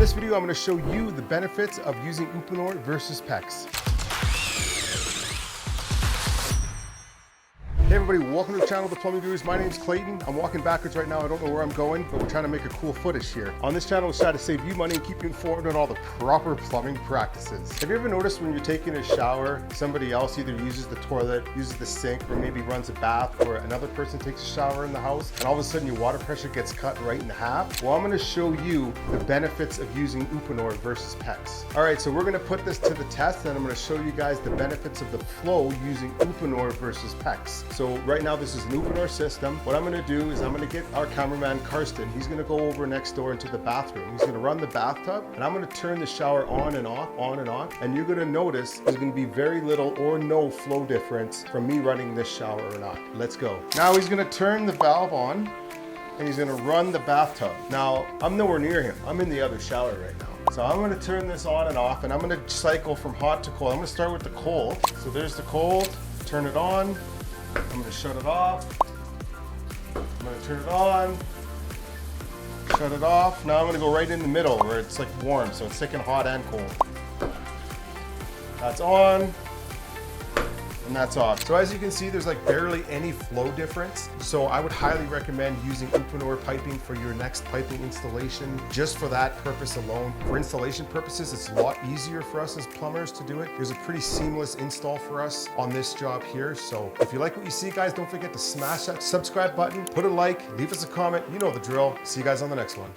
this video, I'm going to show you the benefits of using Uponor versus PEX. Hey everybody, welcome to the channel, The Plumbing Gurus. My name's Clayton. I'm walking backwards right now. I don't know where I'm going, but we're trying to make a cool footage here. On this channel, we'll try to save you money and keep you informed on all the proper plumbing practices. Have you ever noticed when you're taking a shower, somebody else either uses the toilet, uses the sink, or maybe runs a bath, or another person takes a shower in the house, and all of a sudden your water pressure gets cut right in half? Well, I'm going to show you the benefits of using Uponor versus PEX. All right, so we're going to put this to the test, and I'm going to show you guys the benefits of the flow using Uponor versus PEX. So right now this is an Uponor system. What I'm going to do is I'm going to get our cameraman Karsten. He's going to go over next door into the bathroom. He's going to run the bathtub, and I'm going to turn the shower on and off, and you're going to notice there's going to be very little or no flow difference from me running this shower or not. Let's go. Now he's going to turn the valve on and he's going to run the bathtub. Now I'm nowhere near him. I'm in the other shower right now. So I'm going to turn this on and off, and I'm going to cycle from hot to cold. I'm going to start with the cold. So there's the cold, turn it on. I'm going to shut it off. I'm going to turn it on. Shut it off. Now I'm going to go right in the middle where it's like warm, so it's taking hot and cold. That's on. And that's off. So as you can see, there's like barely any flow difference. So I would highly recommend using Uponor piping for your next piping installation, just for that purpose alone. For installation purposes, it's a lot easier for us as plumbers to do it. There's a pretty seamless install for us on this job here. So if you like what you see, guys, don't forget to smash that subscribe button, put a like, leave us a comment. You know the drill. See you guys on the next one.